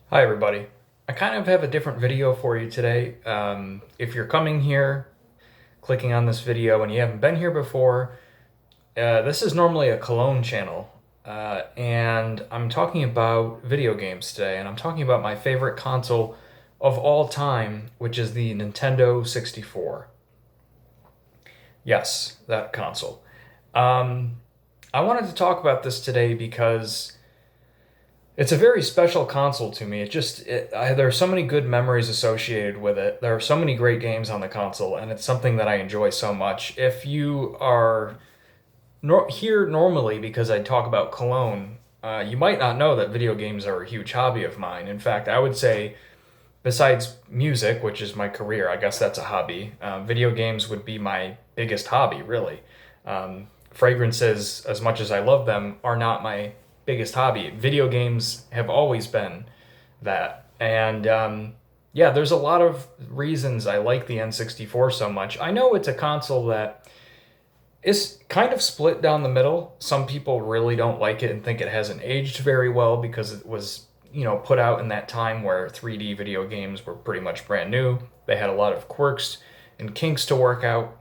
Hi everybody. I kind of have a different video for you today. If you're coming here, clicking on this video and you haven't been here before, this is normally a Cologne channel. And I'm talking about video games today, and I'm talking about my favorite console of all time, which is the Nintendo 64. Yes, that console. I wanted to talk about this today because it's a very special console to me. There are so many good memories associated with it. There are so many great games on the console, and it's something that I enjoy so much. If you are here normally because I talk about Cologne, you might not know that video games are a huge hobby of mine. In fact, I would say, besides music, which is my career, I guess that's a hobby, video games would be my biggest hobby, really. Fragrances, as much as I love them, are not my biggest hobby. Video games have always been that. And yeah, there's a lot of reasons I like the N64 so much. I know it's a console that is kind of split down the middle. Some people really don't like it and think it hasn't aged very well because it was, put out in that time where 3D video games were pretty much brand new. They had a lot of quirks and kinks to work out.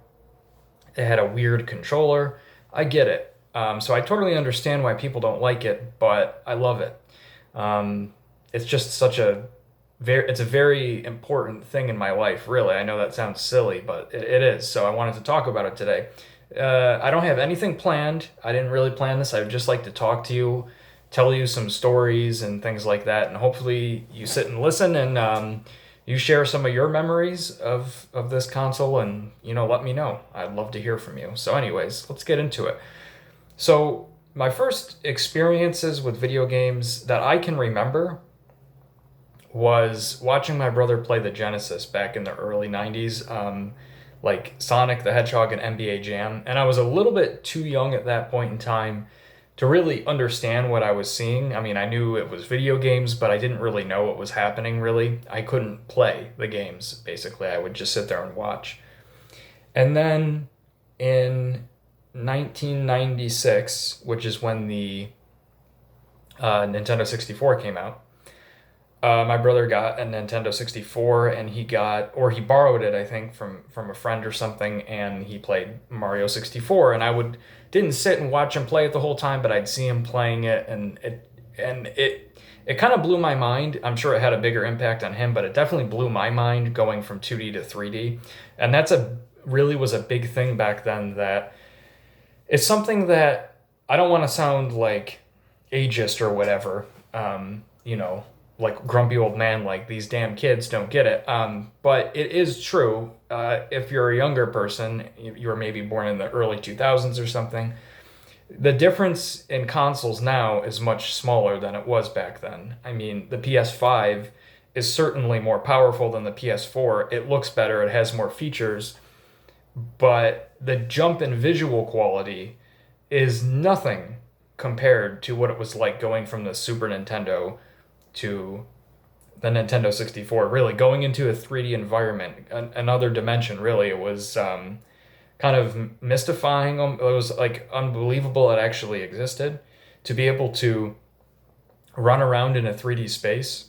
It had a weird controller. I get it. So I totally understand why people don't like it, but I love it. It's just it's a very important thing in my life, really. I know that sounds silly, but it is. So I wanted to talk about it today. I don't have anything planned. I didn't really plan this. I would just like to talk to you, tell you some stories and things like that, and hopefully you sit and listen and you share some of your memories of this console and let me know. I'd love to hear from you. So anyways, let's get into it. So my first experiences with video games that I can remember was watching my brother play the Genesis back in the early 90s, like Sonic the Hedgehog and NBA Jam. And I was a little bit too young at that point in time to really understand what I was seeing. I mean, I knew it was video games, but I didn't really know what was happening, really. I couldn't play the games, basically. I would just sit there and watch. And then in 1996, which is when the Nintendo 64 came out, my brother got a Nintendo 64 and he borrowed it, I think, from a friend or something, and he played Mario 64. And didn't sit and watch him play it the whole time, but I'd see him playing it, and it kind of blew my mind. I'm sure it had a bigger impact on him, but it definitely blew my mind going from 2D to 3D. And really was a big thing back then. That it's something that I don't want to sound like ageist or whatever, like grumpy old man, like these damn kids don't get it. But it is true. If you're a younger person, you were maybe born in the early 2000s or something, the difference in consoles now is much smaller than it was back then. I mean, the PS5 is certainly more powerful than the PS4. It looks better, it has more features, but the jump in visual quality is nothing compared to what it was like going from the Super Nintendo to the Nintendo 64, really going into a 3D environment, another dimension, really. It was kind of mystifying. It was like unbelievable it actually existed, to be able to run around in a 3D space.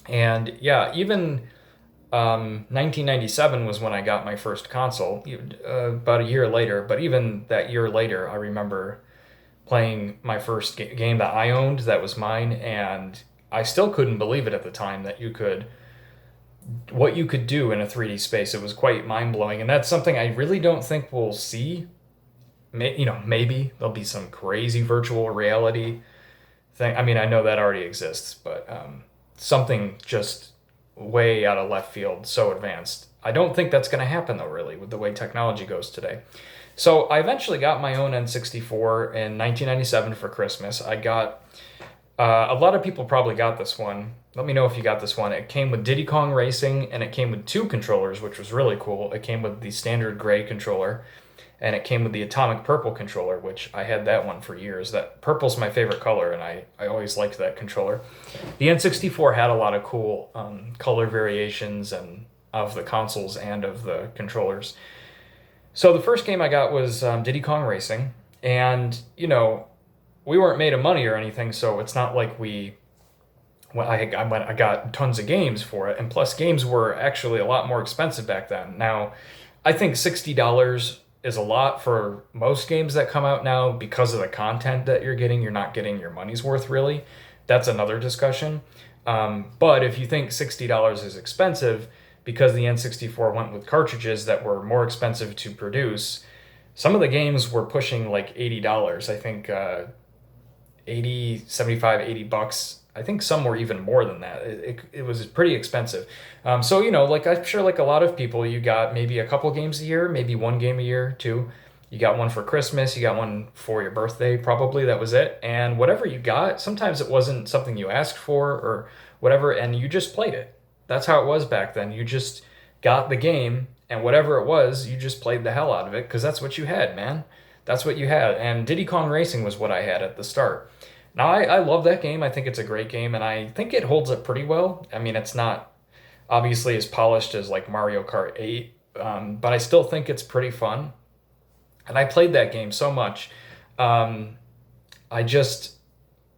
And yeah, even 1997 was when I got my first console, about a year later. But even that year later, I remember playing my first game that I owned that was mine, and I still couldn't believe it at the time that what you could do in a 3D space. It was quite mind-blowing, and that's something I really don't think we'll see. Maybe there'll be some crazy virtual reality thing. I mean, I know that already exists, but something just way out of left field, so advanced. I don't think that's going to happen, though, really, with the way technology goes today. So I eventually got my own N64 in 1997 for Christmas. I got, a lot of people probably got this one. Let me know if you got this one. It came with Diddy Kong Racing, and it came with two controllers, which was really cool. It came with the standard gray controller, and it came with the atomic purple controller, which I had that one for years. That purple's my favorite color, and I always liked that controller. The N64 had a lot of cool color variations and of the consoles and of the controllers. So the first game I got was Diddy Kong Racing, and we weren't made of money or anything, so it's not like we Well, I got tons of games for it, and plus games were actually a lot more expensive back then. Now, I think $60 is a lot for most games that come out now because of the content that you're getting. You're not getting your money's worth really. That's another discussion. But if you think $60 is expensive because the N64 went with cartridges that were more expensive to produce, some of the games were pushing like $80. I think 80, 75, $80. I think some were even more than that. It was pretty expensive. So, like I'm sure like a lot of people, you got maybe a couple games a year, maybe one game a year, two. You got one for Christmas, you got one for your birthday, probably that was it. And whatever you got, sometimes it wasn't something you asked for or whatever, and you just played it. That's how it was back then. You just got the game, and whatever it was, you just played the hell out of it because that's what you had, man. That's what you had. And Diddy Kong Racing was what I had at the start. Now, I love that game. I think it's a great game, and I think it holds up pretty well. I mean, it's not obviously as polished as like Mario Kart 8, but I still think it's pretty fun. And I played that game so much. Um, I just,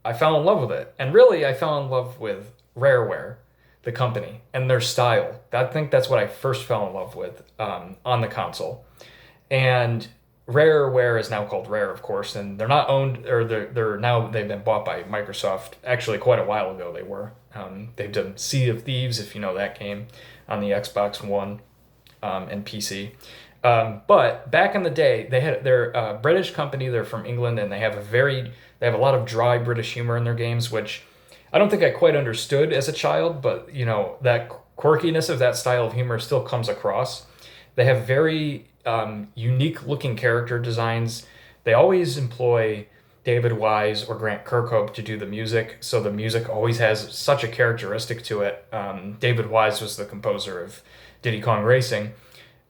I fell in love with it. And really, I fell in love with Rareware, the company, and their style. I think that's what I first fell in love with on the console. And Rareware is now called Rare, of course, and they're not owned, or they're now they've been bought by Microsoft. Actually, quite a while ago they were. They've done Sea of Thieves, if you know that game, on the Xbox One and PC. But back in the day, they're a British company. They're from England, and they have a lot of dry British humor in their games, which I don't think I quite understood as a child. But that quirkiness of that style of humor still comes across. They have very unique looking character designs. They always employ David Wise or Grant Kirkhope to do the music, so the music always has such a characteristic to it. David Wise was the composer of Diddy Kong Racing.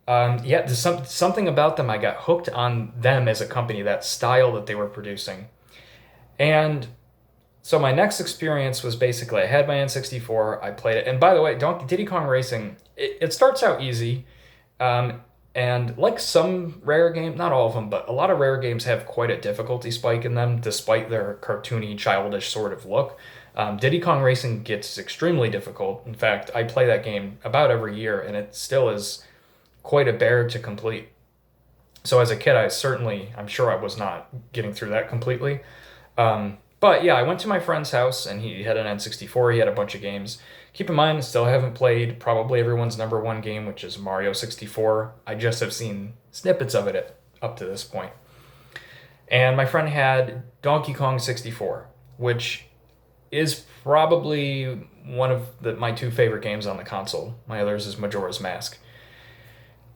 Yeah, there's something about them. I got hooked on them as a company, that style that they were producing. And so my next experience was basically I had my N64, I played it. And by the way, Diddy Kong Racing, it starts out easy. And like some rare games, not all of them, but a lot of rare games have quite a difficulty spike in them, despite their cartoony, childish sort of look. Diddy Kong Racing gets extremely difficult. In fact, I play that game about every year, and it still is quite a bear to complete. So as a kid, I'm sure I was not getting through that completely. But yeah, I went to my friend's house, and he had an N64. He had a bunch of games. Keep in mind, still haven't played probably everyone's number one game, which is Mario 64. I just have seen snippets of it up to this point. And my friend had Donkey Kong 64, which is probably one of my two favorite games on the console. My others is Majora's Mask.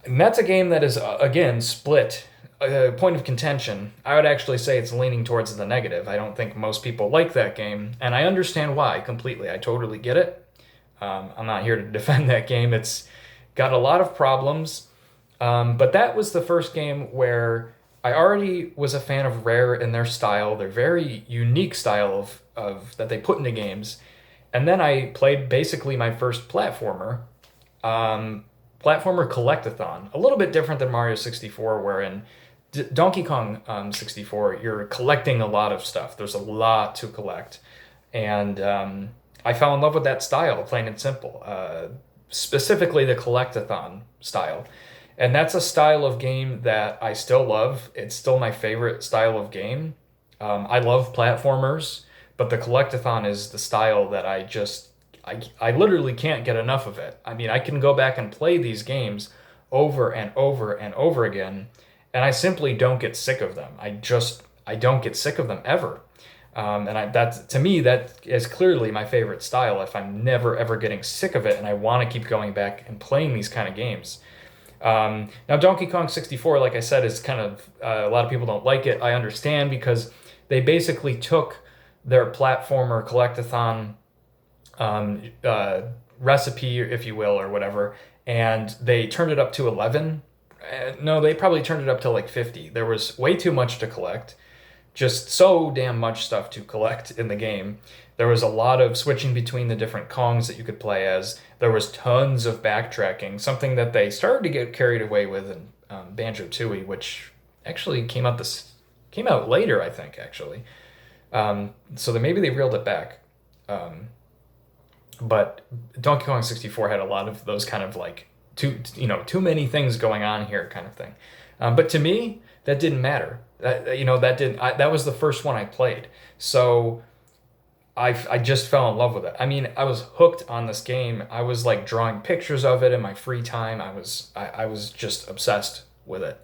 And that's a game that is, again, split. A point of contention. I would actually say it's leaning towards the negative. I don't think most people like that game, and I understand why completely. I totally get it. I'm not here to defend that game. It's got a lot of problems, but that was the first game where I already was a fan of Rare and their style, their very unique style of that they put into games. And then I played basically my first platformer collectathon, a little bit different than Mario 64, wherein Donkey Kong 64, you're collecting a lot of stuff. There's a lot to collect. And I fell in love with that style, plain and simple, specifically the collectathon style. And that's a style of game that I still love. It's still my favorite style of game. I love platformers, but the collectathon is the style that I literally can't get enough of it. I mean, I can go back and play these games over and over and over again, and I simply don't get sick of them. I don't get sick of them ever. To me, that is clearly my favorite style if I'm never ever getting sick of it and I want to keep going back and playing these kind of games. Now, Donkey Kong 64, like I said, is kind of, a lot of people don't like it. I understand because they basically took their platformer collectathon recipe, if you will, or whatever, and they turned it up to 11. No, they probably turned it up to like 50. There was way too much to collect. Just so damn much stuff to collect in the game. There was a lot of switching between the different Kongs that you could play as. There was tons of backtracking, something that they started to get carried away with in Banjo-Tooie, which actually came out later, I think, actually. So maybe they reeled it back. But Donkey Kong 64 had a lot of those kind of like too many things going on here kind of thing. But to me, that didn't matter. That was the first one I played. So I just fell in love with it. I mean, I was hooked on this game. I was like drawing pictures of it in my free time. I was just obsessed with it.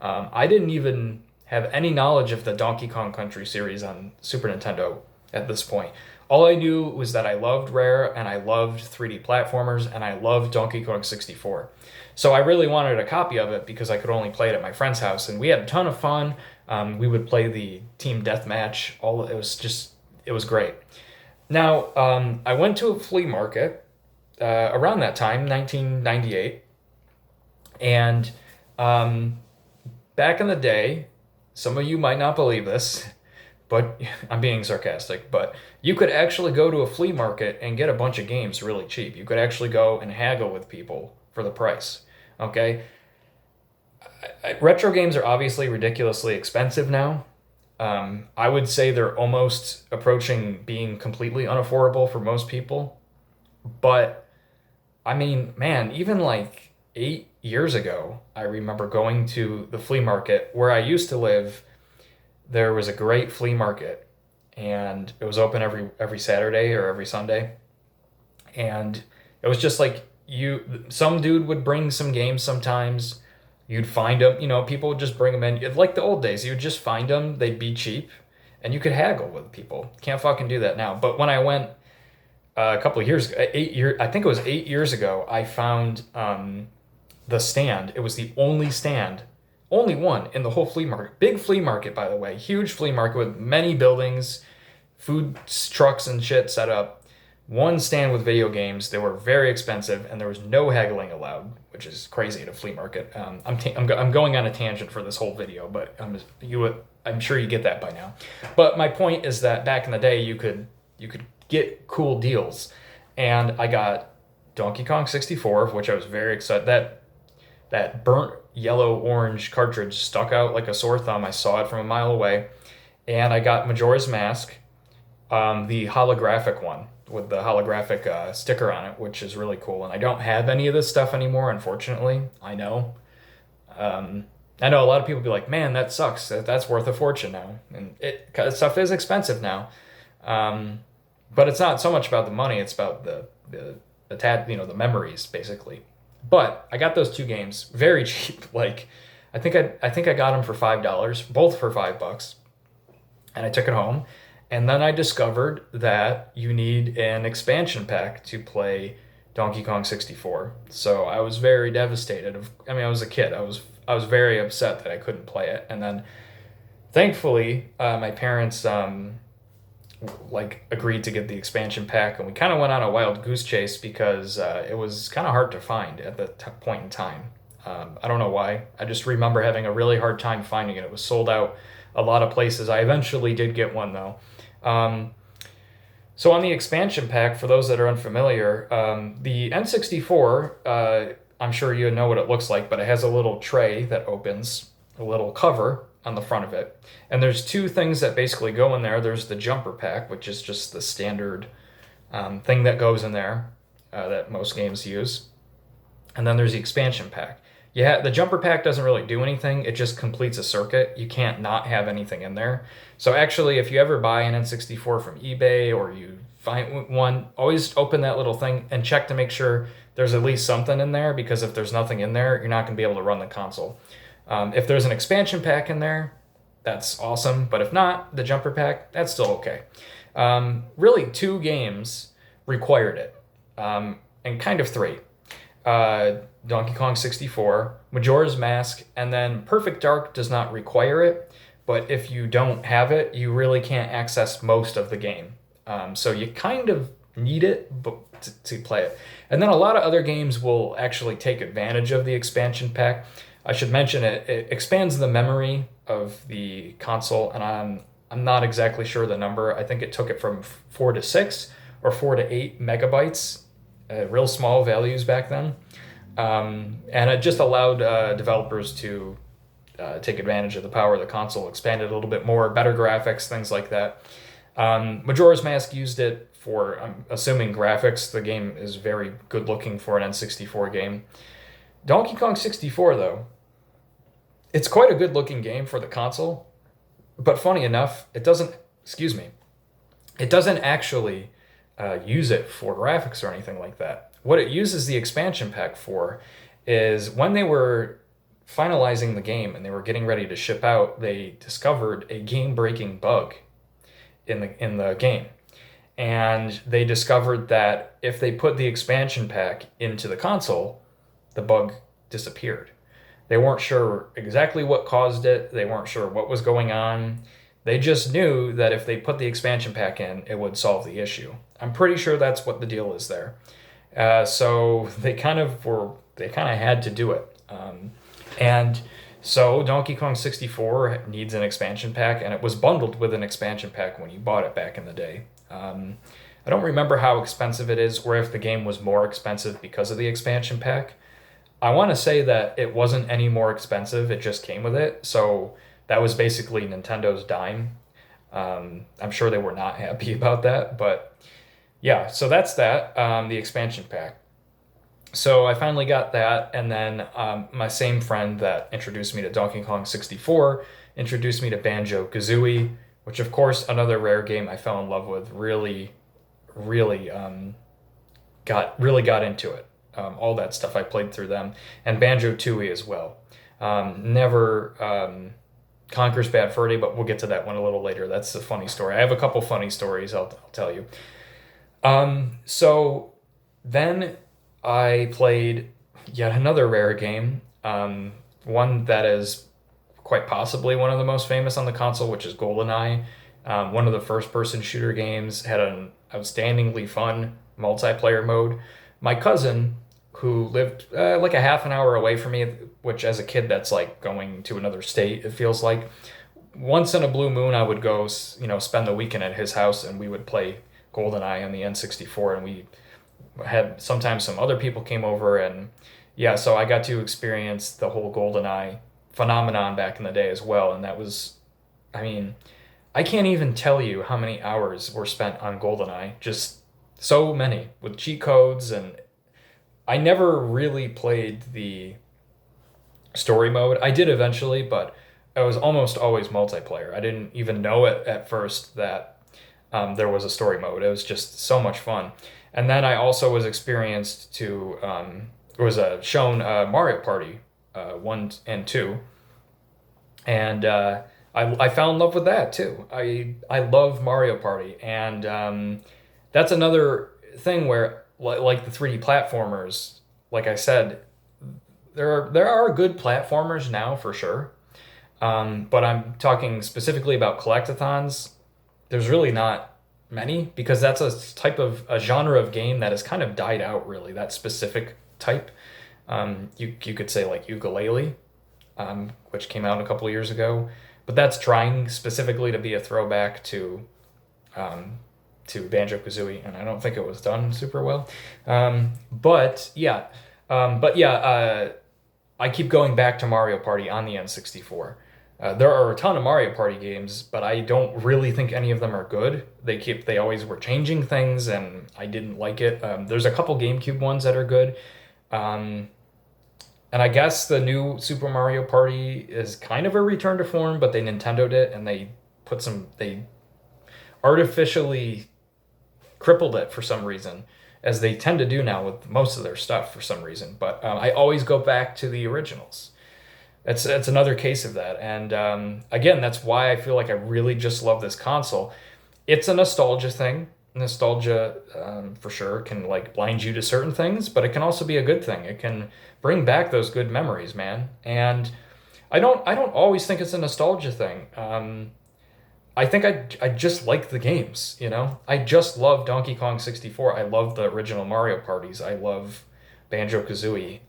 I didn't even have any knowledge of the Donkey Kong Country series on Super Nintendo at this point. All I knew was that I loved Rare and I loved 3D platformers and I loved Donkey Kong 64. So I really wanted a copy of it because I could only play it at my friend's house, and we had a ton of fun. We would play the team deathmatch. It was great. Now, I went to a flea market around that time, 1998, and um, back in the day, some of you might not believe this, but I'm being sarcastic, but you could actually go to a flea market and get a bunch of games really cheap. You could actually go and haggle with people for the price. Okay? Retro games are obviously ridiculously expensive now. I would say they're almost approaching being completely unaffordable for most people. But I mean, man, even like 8 years ago, I remember going to the flea market where I used to live. There was a great flea market, and it was open every Saturday or every Sunday. And it was just like some dude would bring some games sometimes. You'd find them, people would just bring them in. Like the old days, you would just find them, they'd be cheap, and you could haggle with people. Can't fucking do that now. But when I went a couple of years, 8 years, I think it was 8 years ago, I found the stand. It was the only stand, only one in the whole flea market. Big flea market, by the way, huge flea market with many buildings, food trucks and shit set up. One stand with video games. They were very expensive, and there was no haggling allowed, which is crazy at a flea market. I'm going on a tangent for this whole video, but I'm sure you get that by now. But my point is that back in the day, you could get cool deals, and I got Donkey Kong 64, of which I was very excited. That burnt yellow orange cartridge stuck out like a sore thumb. I saw it from a mile away, and I got Majora's Mask, the holographic one with the holographic sticker on it, which is really cool. And I don't have any of this stuff anymore, unfortunately. I know. I know a lot of people be like, "Man, that sucks. That's worth a fortune now," and stuff is expensive now. But it's not so much about the money; it's about the memories, basically. But I got those two games very cheap. Like, I think I got them for $5, both for $5, and I took it home. And then I discovered that you need an expansion pack to play Donkey Kong 64. So I was very devastated. I mean, I was a kid. I was very upset that I couldn't play it. And then, thankfully, my parents like agreed to get the expansion pack, and we kind of went on a wild goose chase because it was kind of hard to find at the point in time. I don't know why. I just remember having a really hard time finding it. It was sold out a lot of places. I eventually did get one though. So on the expansion pack, for those that are unfamiliar, the N64, I'm sure you know what it looks like, but it has a little tray that opens, a little cover on the front of it. And there's two things that basically go in there. There's the jumper pack, which is just the standard thing that goes in there that most games use. And then there's the expansion pack. Yeah, the jumper pack doesn't really do anything. It just completes a circuit. You can't not have anything in there. So actually, if you ever buy an N64 from eBay or you find one, always open that little thing and check to make sure there's at least something in there, because if there's nothing in there, you're not going to be able to run the console. If there's an expansion pack in there, that's awesome. But if not, the jumper pack, that's still okay. Really, two games required it, and kind of three. Donkey Kong 64, Majora's Mask, and then Perfect Dark does not require it, but if you don't have it, you really can't access most of the game. So you kind of need it to play it. And then a lot of other games will actually take advantage of the expansion pack. I should mention it expands the memory of the console, and I'm not exactly sure the number. I think it took it from 4 to 6 or 4 to 8 megabytes, real small values back then. And it just allowed developers to take advantage of the power of the console, expand it a little bit more, better graphics, things like that. Majora's Mask used it for, I'm assuming, graphics. The game is very good looking for an N64 game. Donkey Kong 64, though, it's quite a good looking game for the console, but funny enough, it doesn't, excuse me, it doesn't actually use it for graphics or anything like that. What it uses the expansion pack for is when they were finalizing the game and they were getting ready to ship out, they discovered a game-breaking bug in the game. And they discovered that if they put the expansion pack into the console, the bug disappeared. They weren't sure exactly what caused it. They weren't sure what was going on. They just knew that if they put the expansion pack in, it would solve the issue. I'm pretty sure that's what the deal is there. So they kind of had to do it. And so Donkey Kong 64 needs an expansion pack, and it was bundled with an expansion pack when you bought it back in the day. I don't remember how expensive it is, or if the game was more expensive because of the expansion pack. I want to say that it wasn't any more expensive, it just came with it. So that was basically Nintendo's dime. I'm sure they were not happy about that, but yeah, so that's that, the expansion pack. So I finally got that, and then my same friend that introduced me to Donkey Kong 64 introduced me to Banjo-Kazooie, which of course another rare game I fell in love with. Really got into it. All that stuff I played through them, and Banjo-Tooie as well. Never Conker's Bad Fur Day, but we'll get to that one a little later. That's a funny story. I have a couple funny stories I'll tell you. So then I played yet another rare game, one that is quite possibly one of the most famous on the console, which is GoldenEye. One of the first-person shooter games, had an outstandingly fun multiplayer mode. My cousin, who lived like a half an hour away from me, which as a kid that's like going to another state, it feels like. Once in a blue moon, I would go, spend the weekend at his house, and we would play GoldenEye on the N64, and we had sometimes some other people came over, and yeah, so I got to experience the whole GoldenEye phenomenon back in the day as well, and that was, I mean, I can't even tell you how many hours were spent on GoldenEye, just so many, with cheat codes, and I never really played the story mode. I did eventually, but it was almost always multiplayer. I didn't even know it at first that there was a story mode. It was just so much fun. And then I also was experienced to, shown Mario Party 1 and 2. And I fell in love with that too. I love Mario Party. And that's another thing where, like the 3D platformers, like I said, there are good platformers now for sure. But I'm talking specifically about collectathons. There's really not many, because that's a genre of game that has kind of died out, really, that specific type. You could say like Ukulele, which came out a couple of years ago, but that's trying specifically to be a throwback to Banjo-Kazooie, and I don't think it was done super well. But yeah, I keep going back to Mario Party on the N64. There are a ton of Mario Party games, but I don't really think any of them are good. They always were changing things, and I didn't like it. There's a couple GameCube ones that are good. And I guess the new Super Mario Party is kind of a return to form, but they Nintendo'd it, and they artificially crippled it for some reason, as they tend to do now with most of their stuff for some reason. But I always go back to the originals. It's another case of that. And again, that's why I feel like I really just love this console. It's a nostalgia thing. Nostalgia, for sure, can like blind you to certain things, but it can also be a good thing. It can bring back those good memories, man. And I don't always think it's a nostalgia thing. I think I just like the games, you know? I just love Donkey Kong 64. I love the original Mario parties. I love Banjo-Kazooie.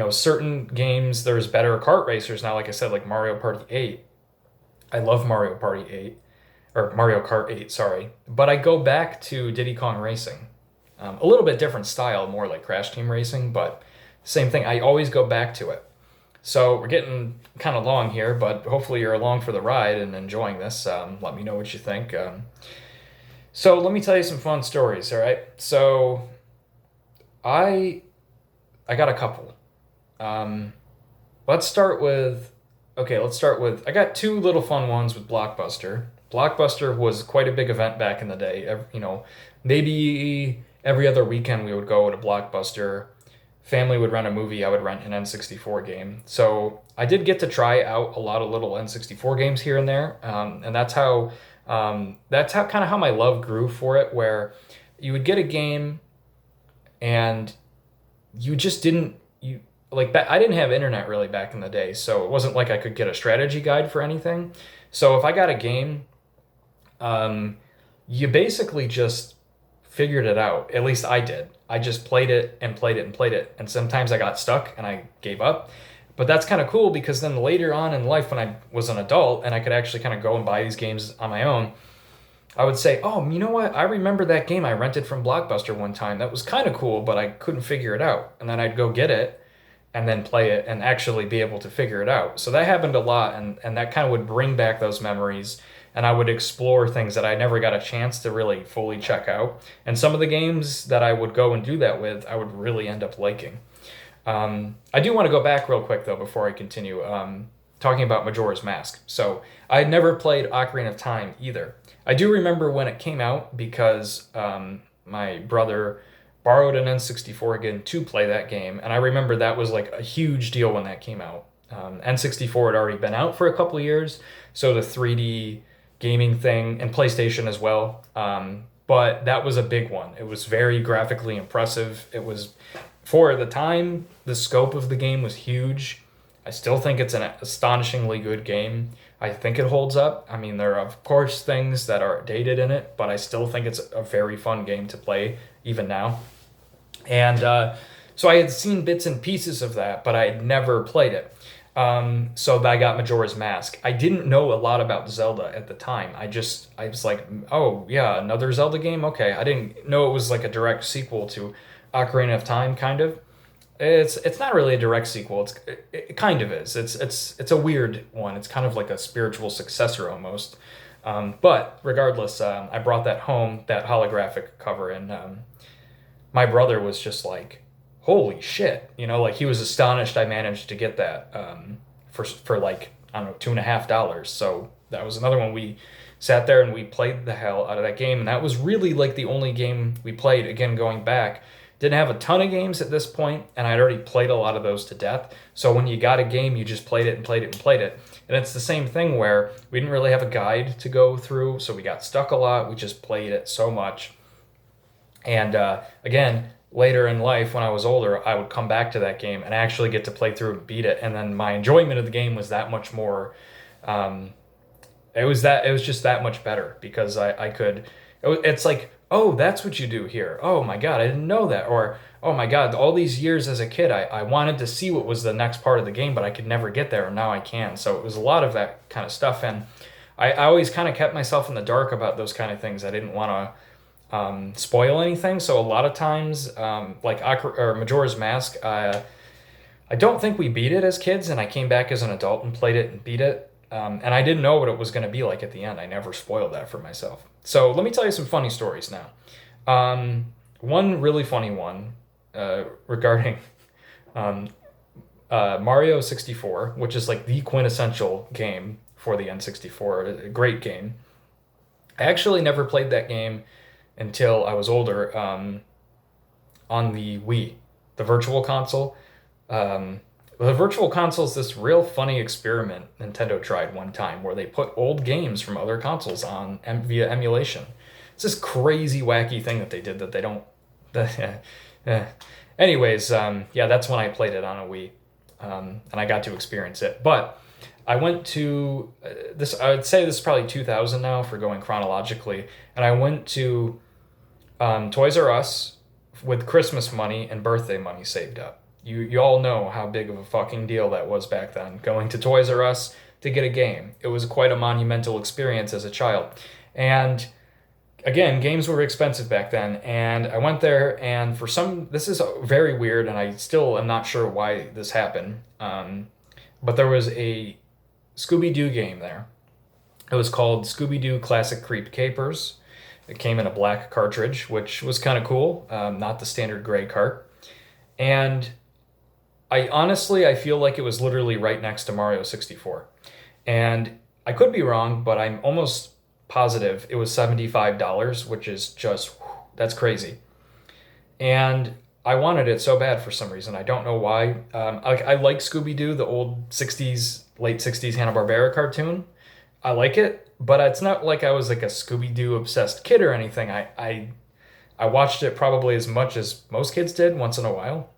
Certain games, there's better kart racers now, like I said, like Mario Party 8. I love Mario Party 8, or Mario Kart 8, sorry. But I go back to Diddy Kong Racing. A little bit different style, more like Crash Team Racing, but same thing. I always go back to it. So we're getting kind of long here, but hopefully you're along for the ride and enjoying this. Let me know what you think. So let me tell you some fun stories, all right? So I I got a couple. Um, let's start with let's start with I got two little fun ones with Blockbuster. Blockbuster was quite a big event back in the day. Maybe every other weekend we would go to Blockbuster. Family would rent a movie, I would rent an N64 game. So I did get to try out a lot of little N64 games here and there, and that's how kind of how my love grew for it. Where you would get a game and you just didn't you like I didn't have internet really back in the day, so it wasn't like I could get a strategy guide for anything. So if I got a game, um, you basically just figured it out. At least I did. I just played it and played it and played it, and sometimes I got stuck and I gave up. But that's kind of cool because then later on in life, when I was an adult and I could actually kind of go and buy these games on my own, I would say, "Oh, you know what? I remember that game I rented from Blockbuster one time. That was kind of cool, but I couldn't figure it out." And then I'd go get it and then play it and actually be able to figure it out. So that happened a lot, and that kind of would bring back those memories. And I would explore things that I never got a chance to really fully check out. And some of the games that I would go and do that with, I would really end up liking. I do want to go back real quick though before I continue. Talking about Majora's Mask. So I had never played Ocarina of Time either. I do remember when it came out because my brother borrowed an N64 again to play that game, and I remember that was like a huge deal when that came out. N64 had already been out for a couple of years, so the 3D gaming thing and PlayStation as well. But that was a big one. It was very graphically impressive. It was for the time, the scope of the game was huge. I still think it's an astonishingly good game. I think it holds up. I mean, there are, of course, things that are dated in it, but I still think it's a very fun game to play even now. And so I had seen bits and pieces of that, but I had never played it. So I got Majora's Mask. I didn't know a lot about Zelda at the time. I was like, oh yeah, another Zelda game? Okay. I didn't know it was like a direct sequel to Ocarina of Time, kind of. It's not really a direct sequel. It kind of is. It's a weird one. It's kind of like a spiritual successor almost. But regardless, I brought that home, that holographic cover, and my brother was just like, "Holy shit!" Like he was astonished I managed to get that for like I don't know $2.50. So that was another one we sat there and we played the hell out of that game, and that was really like the only game we played. Again, going back, didn't have a ton of games at this point, and I'd already played a lot of those to death. So when you got a game, you just played it and played it and played it. And it's the same thing where we didn't really have a guide to go through, so we got stuck a lot. We just played it so much. And again, later in life, when I was older, I would come back to that game and actually get to play through and beat it. And then my enjoyment of the game was that much more. Um, it was just that much better because I could. It's like, oh, that's what you do here. Oh my God, I didn't know that. Or oh my God, all these years as a kid, I wanted to see what was the next part of the game, but I could never get there, and now I can. So it was a lot of that kind of stuff, and I always kind of kept myself in the dark about those kind of things. I didn't want to spoil anything. So a lot of times, or Majora's Mask, I don't think we beat it as kids, and I came back as an adult and played it and beat it. And I didn't know what it was going to be like at the end. I never spoiled that for myself. So let me tell you some funny stories now. One really funny one regarding um, Mario 64, which is like the quintessential game for the N64, a great game. I actually never played that game until I was older on the Wii, the Virtual Console. The Virtual Console is this real funny experiment Nintendo tried one time where they put old games from other consoles on via emulation. It's this crazy, wacky thing that they did that they don't. Anyways, yeah, that's when I played it on a Wii, and I got to experience it. But I went to this. I would say this is probably 2000 now for going chronologically, and I went to Toys R Us with Christmas money and birthday money saved up. You all know how big of a fucking deal that was back then, going to Toys R Us to get a game. It was quite a monumental experience as a child. And again, games were expensive back then, and I went there, and this is very weird, and I still am not sure why this happened, but there was a Scooby-Doo game there. It was called Scooby-Doo Classic Creep Capers, It came in a black cartridge, which was kind of cool, not the standard gray cart. And I feel like it was literally right next to Mario 64. And I could be wrong, but I'm almost positive it was $75, which is just, that's crazy. And I wanted it so bad for some reason. I don't know why. I like Scooby Doo, the old 60s, late 60s Hanna-Barbera cartoon. I like it, but it's not like I was like a Scooby Doo obsessed kid or anything. I watched it probably as much as most kids did once in a while.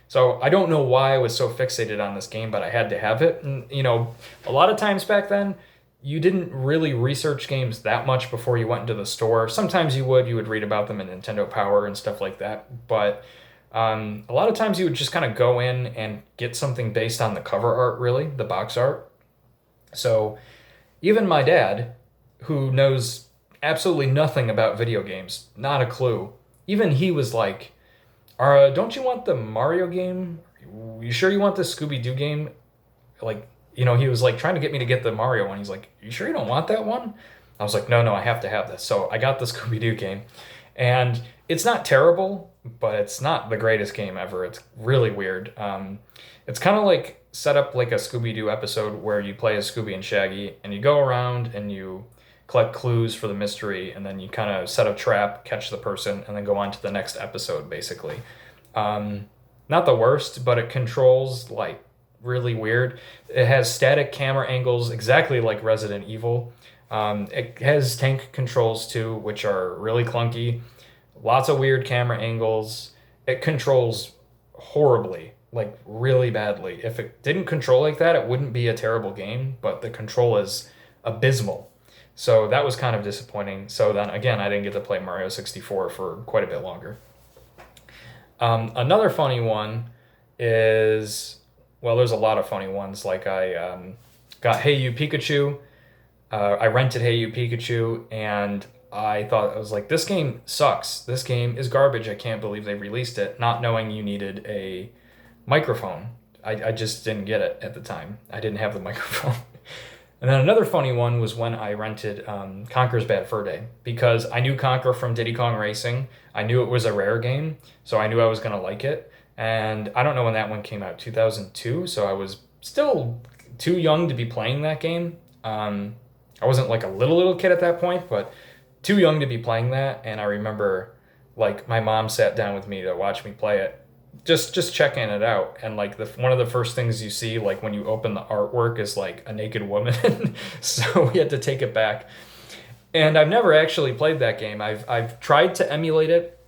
So I don't know why I was so fixated on this game, but I had to have it. And, a lot of times back then, you didn't really research games that much before you went into the store. Sometimes you would read about them in Nintendo Power and stuff like that. But a lot of times you would just kind of go in and get something based on the cover art, really, the box art. So even my dad, who knows absolutely nothing about video games, not a clue, even he was like, don't you want the Mario game? You sure you want the Scooby Doo game? Like, he was like trying to get me to get the Mario one. He's like, you sure you don't want that one? I was like, no, no, I have to have this. So I got the Scooby Doo game. And it's not terrible, but it's not the greatest game ever. It's really weird. It's kind of like set up like a Scooby Doo episode where you play as Scooby and Shaggy and you go around and you collect clues for the mystery, and then you kind of set a trap, catch the person, and then go on to the next episode, basically. Not the worst, but it controls like really weird. It has static camera angles, exactly like Resident Evil. It has tank controls too, which are really clunky. Lots of weird camera angles. It controls horribly, like really badly. If it didn't control like that, it wouldn't be a terrible game, but the control is abysmal. So that was kind of disappointing. So then again, I didn't get to play Mario 64 for quite a bit longer. Another funny one is, well, there's a lot of funny ones. Like I got Hey You Pikachu. I rented Hey You Pikachu, and I thought, I was like, this game sucks. This game is garbage. I can't believe they released it, not knowing you needed a microphone. I just didn't get it at the time. I didn't have the microphone. And then another funny one was when I rented Conker's Bad Fur Day, because I knew Conker from Diddy Kong Racing. I knew it was a rare game, so I knew I was going to like it. And I don't know when that one came out, 2002, so I was still too young to be playing that game. I wasn't like a little kid at that point, but too young to be playing that. And I remember like my mom sat down with me to watch me play it, just checking it out. And like one of the first things you see, like when you open the artwork, is like a naked woman. So we had to take it back. And I've never actually played that game. I've tried to emulate it.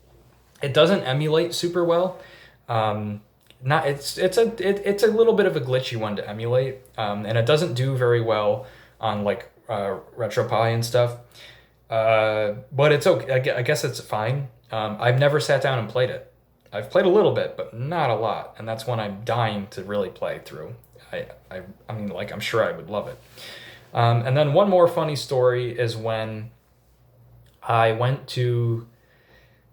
It doesn't emulate super well. Not it's a little bit of a glitchy one to emulate. And it doesn't do very well on like RetroPie and stuff. But it's okay. I guess it's fine. I've never sat down and played it. I've played a little bit, but not a lot, and that's one I'm dying to really play through. I mean, like, I'm sure I would love it. And then one more funny story is when I went to,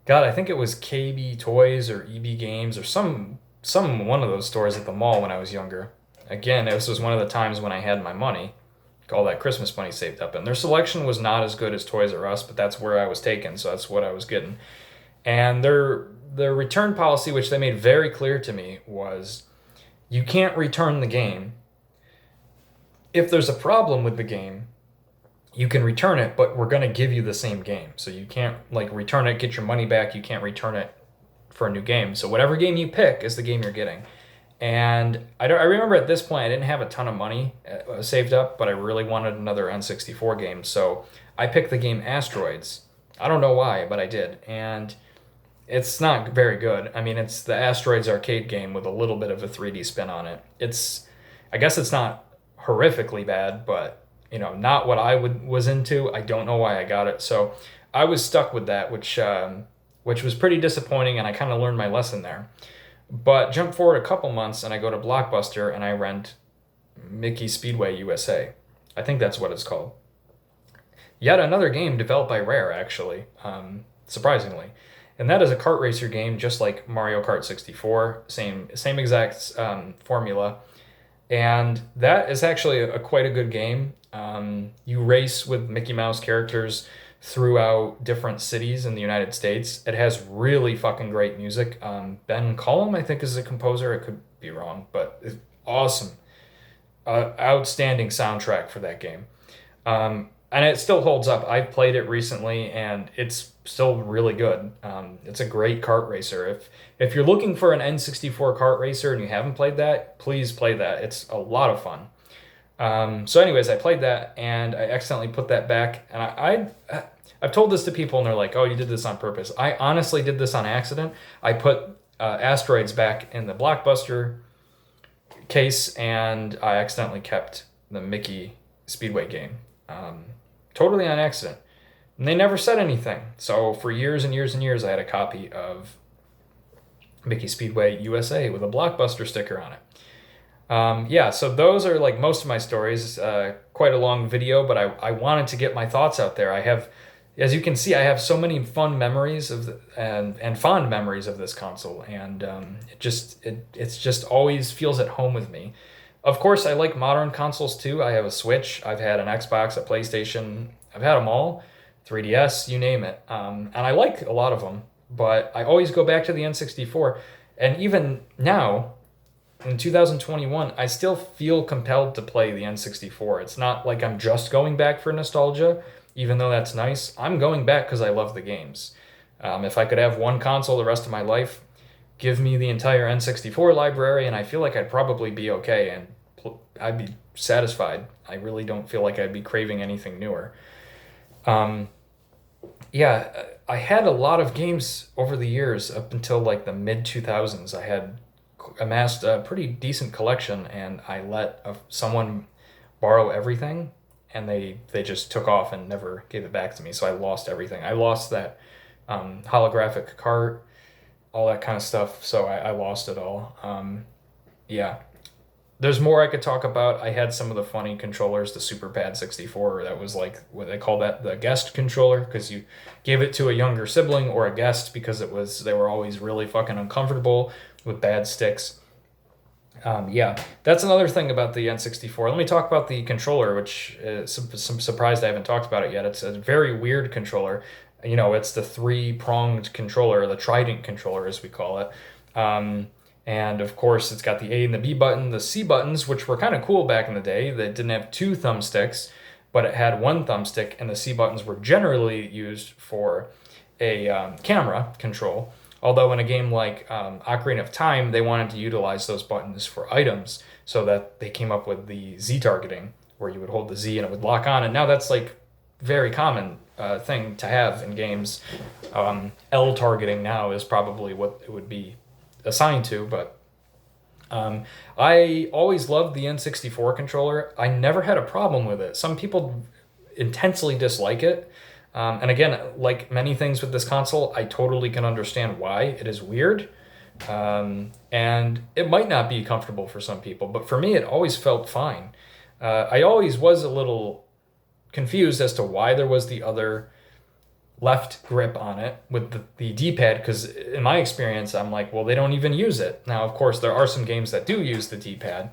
God, I think it was KB Toys or EB Games or some one of those stores at the mall when I was younger. Again, this was one of the times when I had my money, all that Christmas money saved up, and their selection was not as good as Toys R Us, but that's where I was taken, so that's what I was getting. And their return policy, which they made very clear to me, was you can't return the game. If there's a problem with the game, you can return it, but we're going to give you the same game. So you can't like return it, get your money back. You can't return it for a new game. So whatever game you pick is the game you're getting. And I remember at this point, I didn't have a ton of money saved up, but I really wanted another N64 game. So I picked the game Asteroids. I don't know why, but I did. And it's not very good. I mean, it's the Asteroids arcade game with a little bit of a 3D spin on it. I guess it's not horrifically bad, but not what I was into. I don't know why I got it. So I was stuck with that, which was pretty disappointing, and I kind of learned my lesson there. But jump forward a couple months, and I go to Blockbuster, and I rent Mickey Speedway USA. I think that's what it's called. Yet another game developed by Rare, actually, surprisingly. And that is a kart racer game, just like Mario Kart 64, same exact formula. And that is actually quite a good game. You race with Mickey Mouse characters throughout different cities in the United States. It has really fucking great music. Ben Cullum, I think, is the composer. I could be wrong, but it's awesome. Outstanding soundtrack for that game. And it still holds up. I've played it recently, and it's still really good. It's a great kart racer. If you're looking for an N64 kart racer and you haven't played that, please play that. It's a lot of fun. So anyways, I played that and I accidentally put that back. And I've told this to people and they're like, "Oh, you did this on purpose." I honestly did this on accident. I put Asteroids back in the Blockbuster case and I accidentally kept the Mickey Speedway game. Totally on accident. And they never said anything. So for years and years and years, I had a copy of Mickey Speedway USA with a Blockbuster sticker on it. Yeah, so those are like most of my stories. Quite a long video, but I wanted to get my thoughts out there. I have, as you can see, I have so many fun memories and fond memories of this console, and it's just always feels at home with me. Of course, I like modern consoles too. I have a Switch, I've had an Xbox, a PlayStation, I've had them all, 3DS, you name it. And I like a lot of them, but I always go back to the N64. And even now, in 2021, I still feel compelled to play the N64. It's not like I'm just going back for nostalgia, even though that's nice. I'm going back because I love the games. If I could have one console the rest of my life, give me the entire N64 library, and I feel like I'd probably be okay and I'd be satisfied. I really don't feel like I'd be craving anything newer. Yeah, I had a lot of games over the years up until like the mid 2000s. I had amassed a pretty decent collection and I let someone borrow everything and they just took off and never gave it back to me. So I lost everything. I lost that holographic cart, all that kind of stuff. So I lost it all. Yeah. There's more I could talk about. I had some of the funny controllers, the Super Pad 64. That was like what they call that, the guest controller, because you gave it to a younger sibling or a guest because they were always really fucking uncomfortable with bad sticks. Yeah, that's another thing about the N64. Let me talk about the controller, which is some surprised I haven't talked about it yet. It's a very weird controller. You know, it's the three-pronged controller, the trident controller, as we call it. And of course, it's got the A and the B button, the C buttons, which were kind of cool back in the day. That didn't have two thumbsticks, but it had one thumbstick, and the C buttons were generally used for a camera control. Although in a game like Ocarina of Time, they wanted to utilize those buttons for items, so that they came up with the Z targeting, where you would hold the Z and it would lock on. And now that's like very common thing to have in games. L targeting now is probably what it would be assigned to, but I always loved the N64 controller. I never had a problem with it. Some people intensely dislike it. And again, like many things with this console, I totally can understand why. It is weird. And it might not be comfortable for some people, but for me, it always felt fine. I always was a little confused as to why there was the other left grip on it with the D-pad, because in my experience, I'm like, well, they don't even use it. Now, of course, there are some games that do use the D-pad,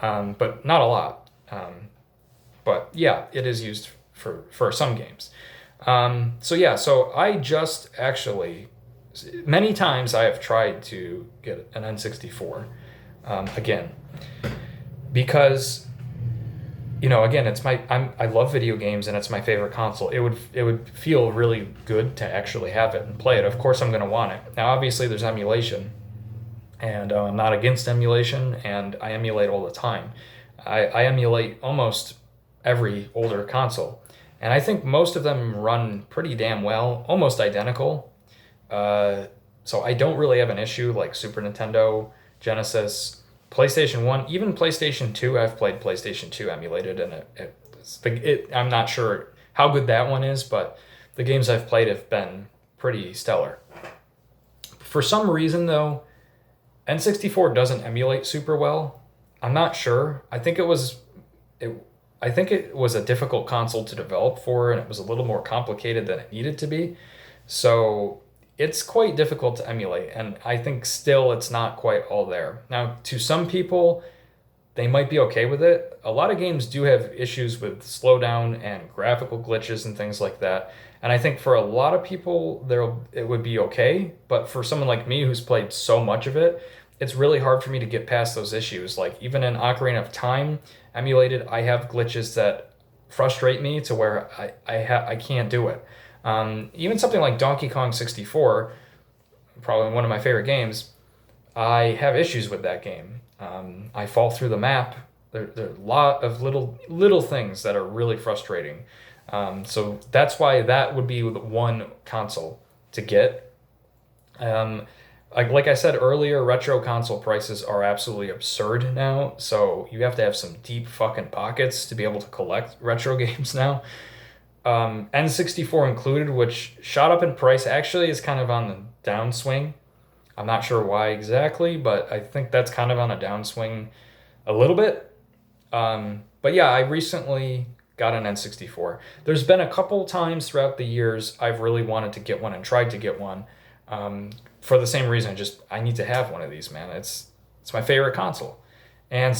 but not a lot. But yeah, it is used for some games. So I just actually, many times I have tried to get an N64 again, because again, I love video games and it's my favorite console. It would feel really good to actually have it and play it. Of course, I'm going to want it. Now, obviously, there's emulation, and I'm not against emulation, and I emulate all the time. I emulate almost every older console, and I think most of them run pretty damn well, almost identical. So I don't really have an issue like Super Nintendo, Genesis, PlayStation 1, even PlayStation 2. I've played PlayStation 2 emulated, and I'm not sure how good that one is, but the games I've played have been pretty stellar. For some reason, though, N64 doesn't emulate super well. I'm not sure. I think it was a difficult console to develop for, and it was a little more complicated than it needed to be. So it's quite difficult to emulate, and I think still it's not quite all there. Now, to some people, they might be okay with it. A lot of games do have issues with slowdown and graphical glitches and things like that. And I think for a lot of people, it would be okay. But for someone like me who's played so much of it, it's really hard for me to get past those issues. Like even in Ocarina of Time emulated, I have glitches that frustrate me to where I can't do it. Even something like Donkey Kong 64, probably one of my favorite games, I have issues with that game. I fall through the map. There are a lot of little things that are really frustrating. So that's why that would be the one console to get. Um, like I said earlier, retro console prices are absolutely absurd now. So you have to have some deep fucking pockets to be able to collect retro games now. N64 included, which shot up in price, actually is kind of on the downswing. I'm not sure why exactly, but I think that's kind of on a downswing a little bit. But yeah, I recently got an N64. There's been a couple times throughout the years I've really wanted to get one and tried to get one. For the same reason, just I need to have one of these, man. It's my favorite console. And